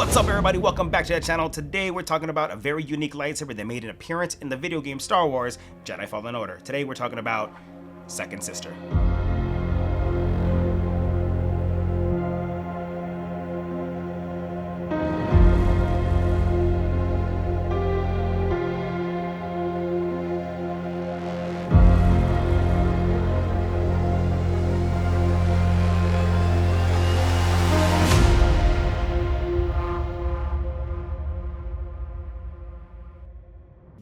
What's up, everybody? Welcome back to the channel. Today we're talking about a very unique lightsaber that made an appearance in the video game Star Wars Jedi Fallen Order. Today we're talking about Second Sister.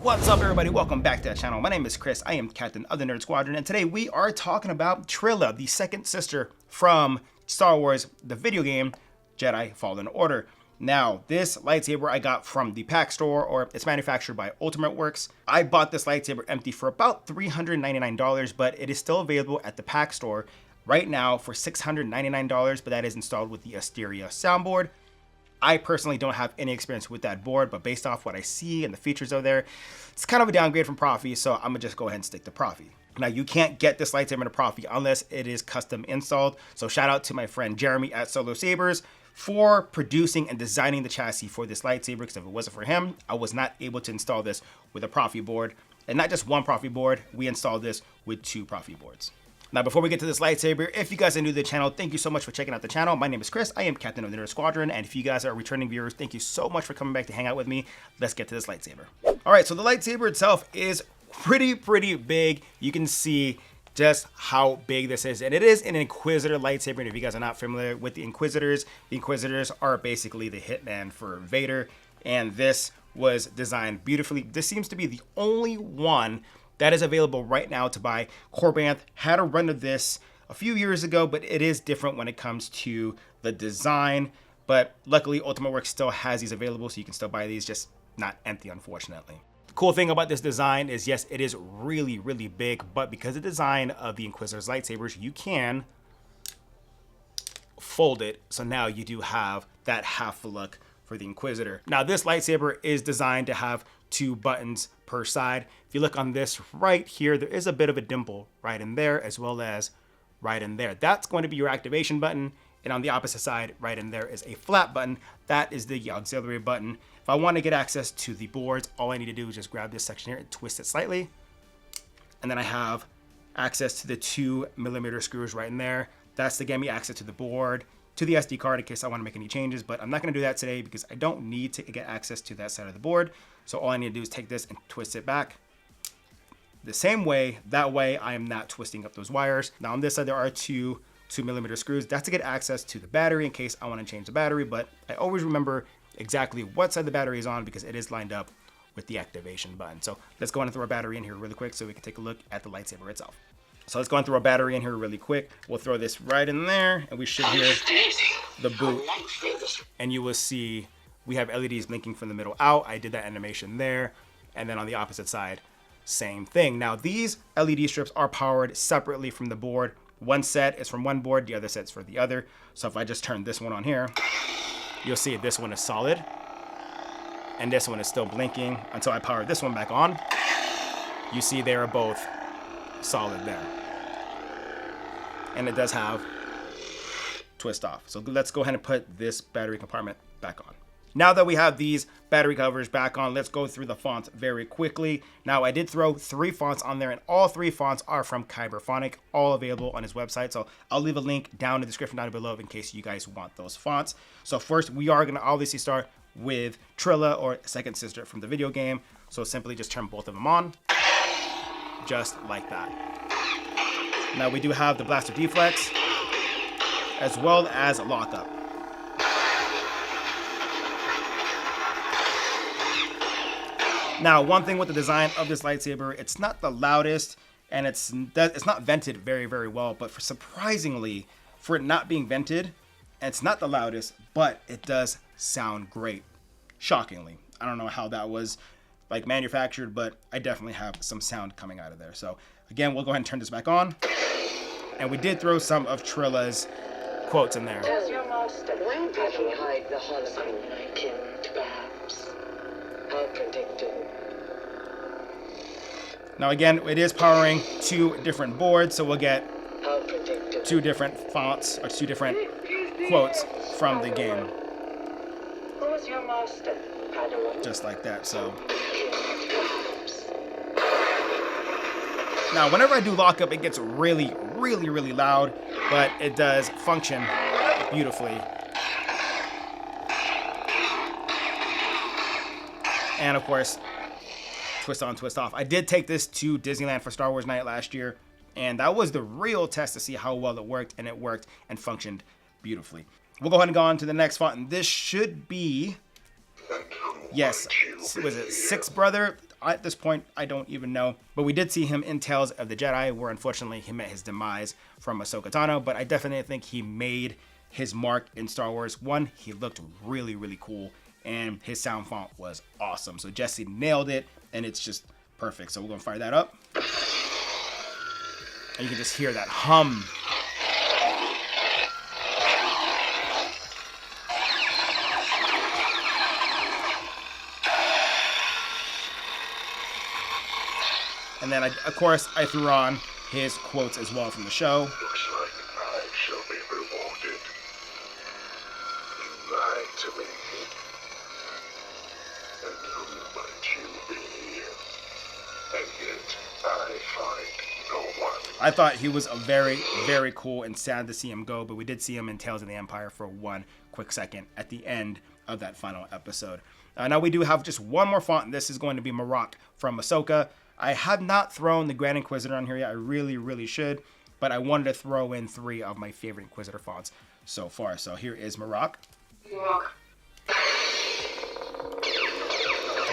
What's up, everybody? Welcome back to the channel. My name is Chris. I am Captain of the Nerd Squadron, and today we are talking about Trilla, the second sister from Star Wars, the video game Jedi Fallen Order. Now, this lightsaber I got from the Pachstore, or it's manufactured by Ultimate Works. I bought this lightsaber empty for about $399, but it is still available at the Pachstore right now for $699, but that is installed with the Austoria soundboard. I personally don't have any experience with that board, but based off what I see and the features over there, it's kind of a downgrade from Profi, so I'm gonna just go ahead and stick to Profi. Now, you can't get this lightsaber in a Profi unless it is custom installed, so shout out to my friend Jeremy at SoloSabers for producing and designing the chassis for this lightsaber, because if it wasn't for him, I was not able to install this with a Profi board. And not just one Profi board, we installed this with 2 Profi boards. Now, before we get to this lightsaber, if you guys are new to the channel, thank you so much for checking out the channel. My name is Chris. I am Captain of the Nerd Squadron, and if you guys are returning viewers, thank you so much for coming back to hang out with me. Let's get to this lightsaber. All right, so the lightsaber itself is pretty big. You can see just how big this is, and it is an Inquisitor lightsaber. And if you guys are not familiar with the Inquisitors are basically the hitman for Vader, and this was designed beautifully. This seems to be the only one that is available right now to buy. Corbanth had a run of this a few years ago, but it is different when it comes to the design. But luckily, Ultimate Works still has these available, so you can still buy these, just not empty, unfortunately. The cool thing about this design is, yes, it is really big, but because of the design of the Inquisitor's lightsabers, you can fold it, so now you do have that half look for the Inquisitor. Now, this lightsaber is designed to have 2 buttons per side. If you look on this right here, there is a bit of a dimple right in there, as well as right in there. That's going to be your activation button. And on the opposite side, right in there, is a flat button. That is the auxiliary button. If I want to get access to the boards, all I need to do is just grab this section here and twist it slightly. And then I have access to the 2mm screws right in there. That's to get me access to the board, to the SD card in case I want to make any changes, but I'm not going to do that today because I don't need to get access to that side of the board. So all I need to do is take this and twist it back the same way. That way I am not twisting up those wires. Now on this side, there are 2mm screws. That's to get access to the battery in case I want to change the battery, but I always remember exactly what side the battery is on because it is lined up with the activation button. So let's go and throw a battery in here really quick so we can take a look at the lightsaber itself. So let's go and throw a battery in here really quick. We'll throw this right in there, and we should hear the boot. And you will see we have LEDs blinking from the middle out. I did that animation there. And then on the opposite side, same thing. Now, these LED strips are powered separately from the board. One set is from one board, the other set's for the other. So if I just turn this one on here, you'll see this one is solid. And this one is still blinking until I power this one back on. You see they are both solid there, and it does have twist off. So let's go ahead and put this battery compartment back on. Now that we have these battery covers back on, let's go through the fonts very quickly. Now, I did throw 3 fonts on there, and all 3 fonts are from Kyberphonic, all available on his website. So I'll leave a link down in the description down below in case you guys want those fonts. So first, we are going to obviously start with Trilla, or second sister from the video game. So simply just turn both of them on, just like that. Now we do have the blaster deflex as well as a lockup. Now, one thing with the design of this lightsaber, it's not the loudest, and it's not vented very well, but surprisingly, for it not being vented, it's not the loudest, but it does sound great. Shockingly. I don't know how that was like manufactured, but I definitely have some sound coming out of there. So again, we'll go ahead and turn this back on. And we did throw some of Trilla's quotes in there. Does your master when did he hide the hologram? Unlikened, perhaps. How predictable. Now again, it is powering 2 different boards, so we'll get 2 different fonts or 2 different quotes from the game. was your master, Padawan? Just like that. So Perhaps. now whenever I do lockup, it gets really, really, really loud, but it does function beautifully. And of course, twist on, twist off. I did take this to Disneyland for Star Wars Night last year, and that was the real test to see how well it worked, and it worked and functioned beautifully. We'll go ahead and go on to the next font, and this should be, yes, was it Sixth Brother? At this point, I don't even know, but we did see him in Tales of the Jedi, where unfortunately he met his demise from Ahsoka Tano, but I definitely think he made his mark in Star Wars. One, he looked really, really cool, and his sound font was awesome. So Jesse nailed it, and it's just perfect. So we're gonna fire that up. And you can just hear that hum. And then, of course, I threw on his quotes as well from the show. Looks like I shall be rewarded. You lied to me. And who might you be? And yet I find no one. I thought he was a very, very cool, and sad to see him go, but we did see him in Tales of the Empire for one quick second at the end of that final episode. Now we do have just one more font, and this is going to be Marok from Ahsoka. I have not thrown the Grand Inquisitor on here yet. I really, really should, but I wanted to throw in 3 of my favorite Inquisitor fonts so far. So here is Marok.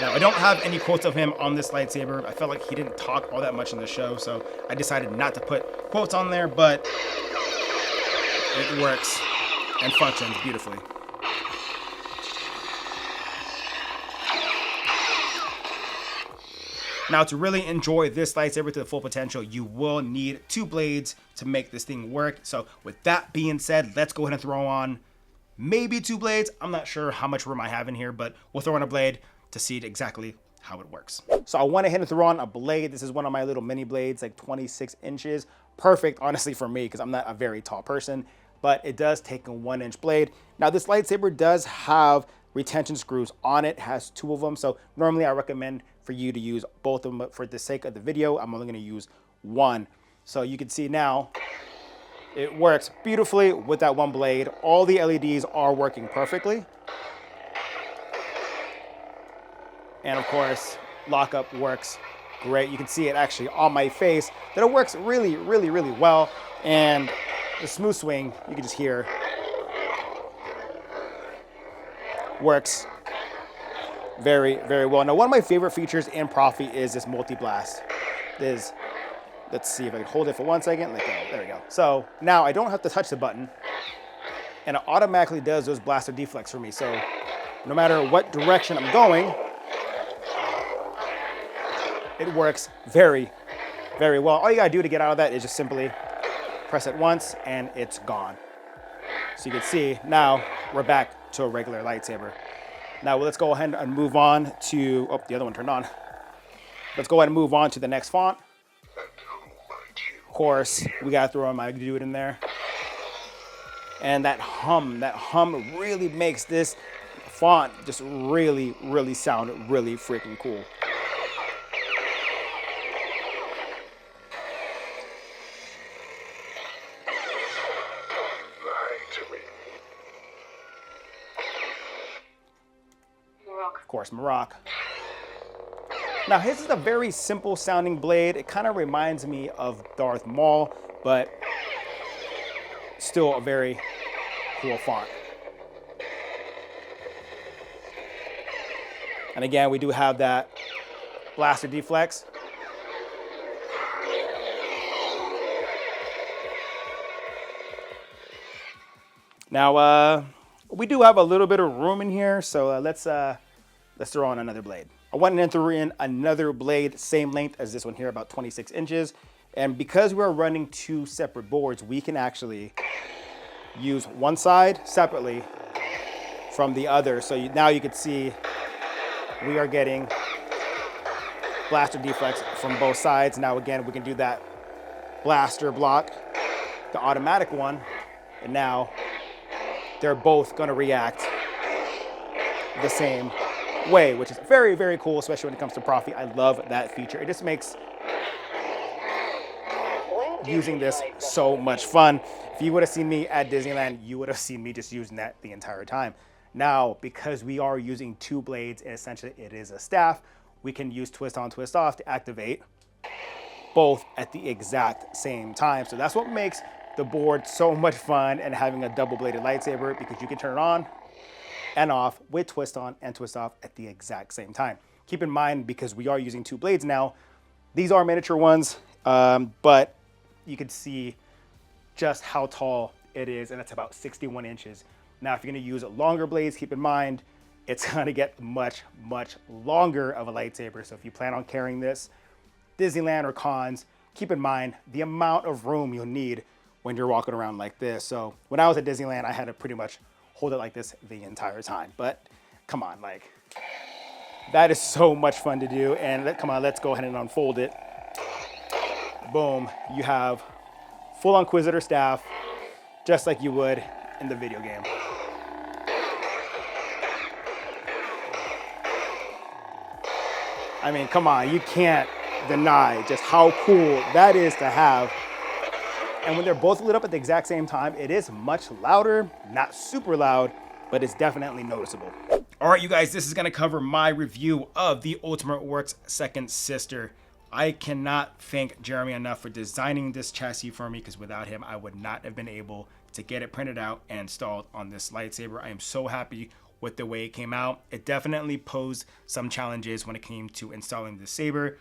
Now, I don't have any quotes of him on this lightsaber. I felt like he didn't talk all that much in the show, so I decided not to put quotes on there, but it works and functions beautifully. Now, to really enjoy this lightsaber to the full potential, you will need 2 blades to make this thing work. So with that being said, let's go ahead and throw on maybe 2 blades. I'm not sure how much room I have in here, but we'll throw on a blade to see exactly how it works. So I went ahead and threw on a blade. This is one of my little mini blades, like 26 inches. Perfect, honestly, for me, because I'm not a very tall person, but it does take a 1-inch blade. Now, this lightsaber does have retention screws on it, has 2 of them. So normally I recommend for you to use both of them, but for the sake of the video, I'm only gonna use 1. So you can see now, it works beautifully with that 1 blade. All the LEDs are working perfectly. And of course, lockup works great. You can see it actually on my face that it works really, really, really well. And the smooth swing, you can just hear, works very, very well. Now, one of my favorite features in Profi is this multi-blast. Let's see if I can hold it for 1 second. Let go. There we go. So now I don't have to touch the button, and it automatically does those blaster deflects for me. So no matter what direction I'm going, it works very, very well. All you gotta do to get out of that is just simply press it once, and it's gone. So you can see now we're back to a regular lightsaber. Now let's go ahead and move on to, oh, the other one turned on. Let's go ahead and move on to the next font. Of course, we gotta throw my dude in there. And that hum really makes this font just really, really sound really freaking cool. Of course, Marok. Now, his is a very simple sounding blade. It kind of reminds me of Darth Maul, but still a very cool font. And again, we do have that blaster deflex. Now, we do have a little bit of room in here, so let's throw on another blade. I went and threw in another blade, same length as this one here, about 26 inches. And because we're running 2 separate boards, we can actually use one side separately from the other. So now you can see we are getting blaster deflects from both sides. Now again, we can do that blaster block, the automatic one, and now they're both gonna react the same way, which is very, very cool, especially when it comes to Profi. I love that feature. It just makes using this so much fun. If you would have seen me at Disneyland, you would have seen me just using that the entire time. Now, because we are using 2 blades and essentially it is a staff, we can use twist on, twist off to activate both at the exact same time. So that's what makes the board so much fun, and having a double-bladed lightsaber, because you can turn it on and off with twist on and twist off at the exact same time. Keep in mind, because we are using 2 blades now, these are miniature ones, but you can see just how tall it is, and it's about 61 inches. Now, if you're gonna use longer blades, keep in mind, it's gonna get much, much longer of a lightsaber. So if you plan on carrying this Disneyland or cons, keep in mind the amount of room you'll need when you're walking around like this. So when I was at Disneyland, I had to pretty much hold it like this the entire time. But come on, like, that is so much fun to do. And come on, let's go ahead and unfold it. Boom, you have full Inquisitor staff, just like you would in the video game. I mean, come on, you can't deny just how cool that is to have. And when they're both lit up at the exact same time, it is much louder, not super loud, but it's definitely noticeable. All right, you guys, this is gonna cover my review of the Ultimate Works second sister. I cannot thank Jeremy enough for designing this chassis for me, because without him, I would not have been able to get it printed out and installed on this lightsaber. I am so happy with the way it came out. It definitely posed some challenges when it came to installing the saber.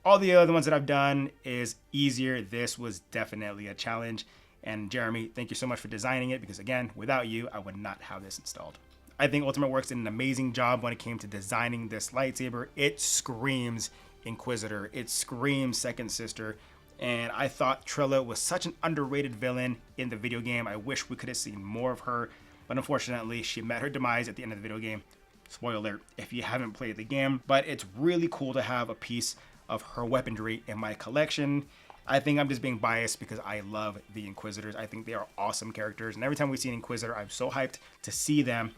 All the other ones that I've done is easier. This was definitely a challenge. And Jeremy, thank you so much for designing it, because again, without you, I would not have this installed. I think Ultimate Works did an amazing job when it came to designing this lightsaber. It screams Inquisitor. It screams Second Sister. And I thought Trilla was such an underrated villain in the video game. I wish we could have seen more of her, but unfortunately, she met her demise at the end of the video game. Spoiler alert if you haven't played the game, but it's really cool to have a piece of her weaponry in my collection. I think I'm just being biased because I love the Inquisitors. I think they are awesome characters, and every time we see an Inquisitor, I'm so hyped to see them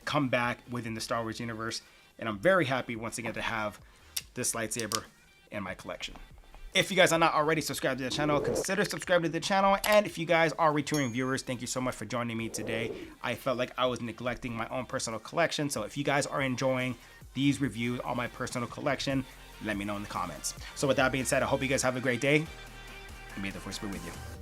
come back within the Star Wars universe, and I'm very happy once again to have this lightsaber in my collection. If you guys are not already subscribed to the channel, consider subscribing to the channel. And if you guys are returning viewers, thank you so much for joining me today. I felt like I was neglecting my own personal collection. So if you guys are enjoying these reviews on my personal collection, let me know in the comments. So with that being said, I hope you guys have a great day, and may the Force be with you.